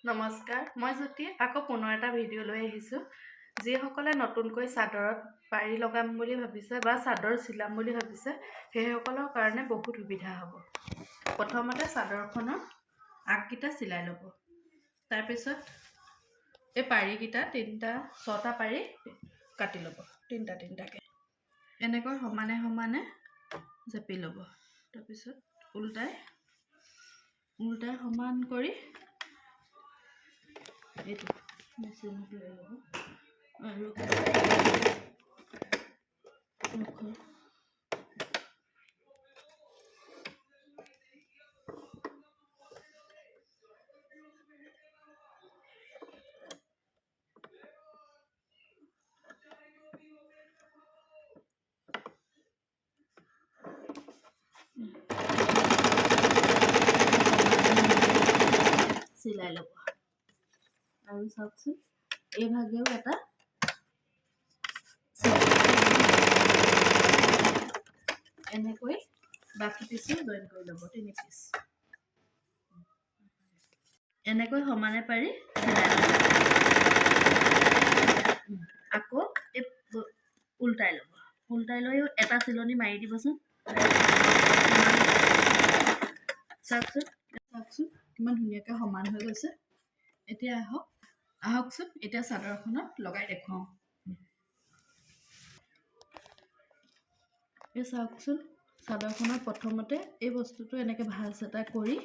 নমস্কাৰ, মই জ্যোতি আকৌ পুনৰ এটা ভিডিঅ' লৈ আহিছোঁ। যিসকলে নতুনকৈ চাদৰত পাৰি লগাম বুলি ভাবিছে বা চাদৰ চিলাম বুলি ভাবিছে, সেইসকলৰ কাৰণে বহুত সুবিধা হ'ব। প্ৰথমতে চাদৰখনৰ আগকেইটা চিলাই ল'ব। তাৰপিছত এই পাৰিকেইটা 6টা পাৰি কাটি ল'ব, তিনিটাকৈ। এনেকৈ সমানে সমানে জাপি ল'ব। তাৰপিছত উল্টাই সমান কৰি এইটো মেচিনটো লৈ ল'ব আৰু চিলাই ল'ব। আৰু চাওকচোন, এইভাগেও এটা এনেকৈ বাকী পিছো জইন কৰি ল'ব, 3 পিচ। এনেকৈ সমানে পাৰি আকৌ উল্টাই ল'ব। উল্টাই লৈও এটা চিলনি মাৰি দিবচোন। চাওকচোন কিমান ধুনীয়াকৈ সমান হৈ গৈছে। এতিয়া আহকচোন, এতিয়া চাদৰখনত লগাই দেখুৱাওঁ। এই চাওকচোন, চাদৰখনত প্ৰথমতে এই বস্তুটো এনেকৈ ভাঁজ এটা কৰি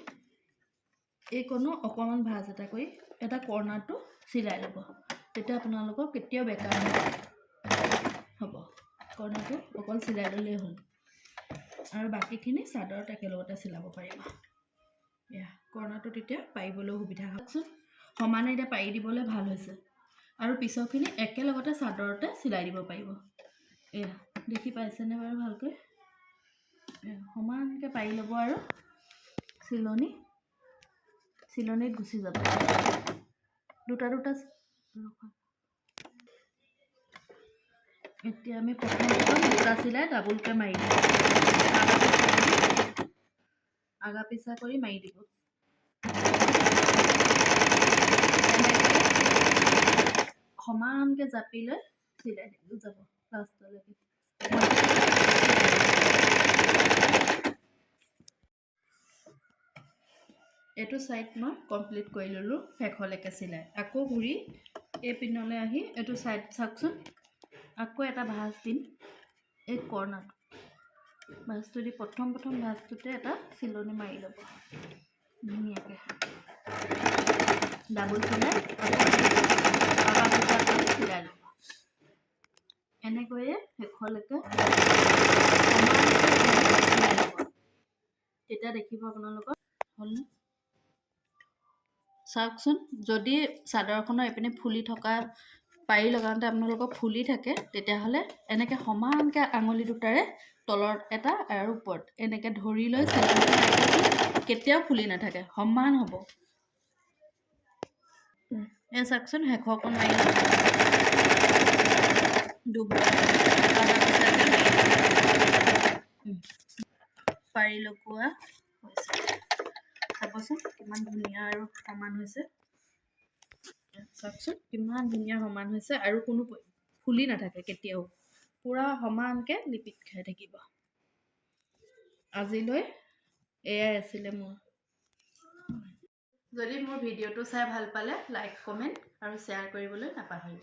এইকণো অকণমান ভাঁজ এটা কৰি এটা কৰ্ণাৰটো চিলাই ল'ব। তেতিয়া আপোনালোকৰ কেতিয়াও বেকাৰ হ'ব। কৰ্ণাৰটো অকল চিলাই ল'লেই হ'ল আৰু বাকীখিনি চাদৰত একেলগতে চিলাব পাৰিব। এয়া কৰ্ণাৰটো তেতিয়া পাৰিবলৈও সুবিধা হওকচোন। সমানে এতিয়া পাৰি দিবলৈ ভাল হৈছে আৰু পিছৰখিনি একেলগতে চাদৰতে চিলাই দিব পাৰিব। এয়া দেখি পাইছেনে বাৰু ভালকৈ? সমানকৈ পাৰি ল'ব আৰু চিলনিত গুচি যাব। দুটা এতিয়া আমি প্ৰথম দুটা চিলাই ডাবুলকৈ মাৰি দিম। আগা পিছা কৰি মাৰি দিব। সমানকৈ জাপি লৈ চিলাই দিব যাব লাষ্টলৈকে। এইটো ছাইড মই কমপ্লিট কৰি ল'লোঁ, শেষলৈকে চিলাই। আকৌ ঘূৰি এই পিনলৈ আহি এইটো ছাইড চাওকচোন, আকৌ এটা ভাঁজ দিম। এই কৰ্ণাৰটো ভাঁজটো দি প্ৰথম ভাঁজটোতে এটা চিলনি মাৰি ল'ব ধুনীয়াকৈ। ডাবুল চিলাই চিলাই ল'ব। এনেকৈয়ে শেষলৈকে তেতিয়া দেখিব আপোনালোকৰ হ'লনে। চাওকচোন, যদি চাদৰখনৰ এইপিনে ফুলি থকা পাৰি লগাওঁতে আপোনালোকৰ ফুলি থাকে, তেতিয়াহ'লে এনেকৈ সমানকৈ আঙুলি দুটাৰে তলত এটা আৰু ওপৰত এনেকৈ ধৰি লৈ কেতিয়াও ফুলি নাথাকে, সমান হ'ব। এই চাওকচোন, শেষৰকণ মাৰি পাৰি লগোৱা হৈছে। চাবচোন কিমান ধুনীয়া আৰু সমান হৈছে। চাওকচোন কিমান ধুনীয়া সমান হৈছে আৰু কোনো ফুলি নাথাকে কেতিয়াও, পূৰা সমানকৈ লিপিত খাই থাকিব। আজিলৈ এয়াই আছিলে মোৰ। যদি মোৰ ভিডিঅ'টো চাই ভাল পালে লাইক, কমেণ্ট আৰু শ্বেয়াৰ কৰিবলৈ নাপাহৰিব।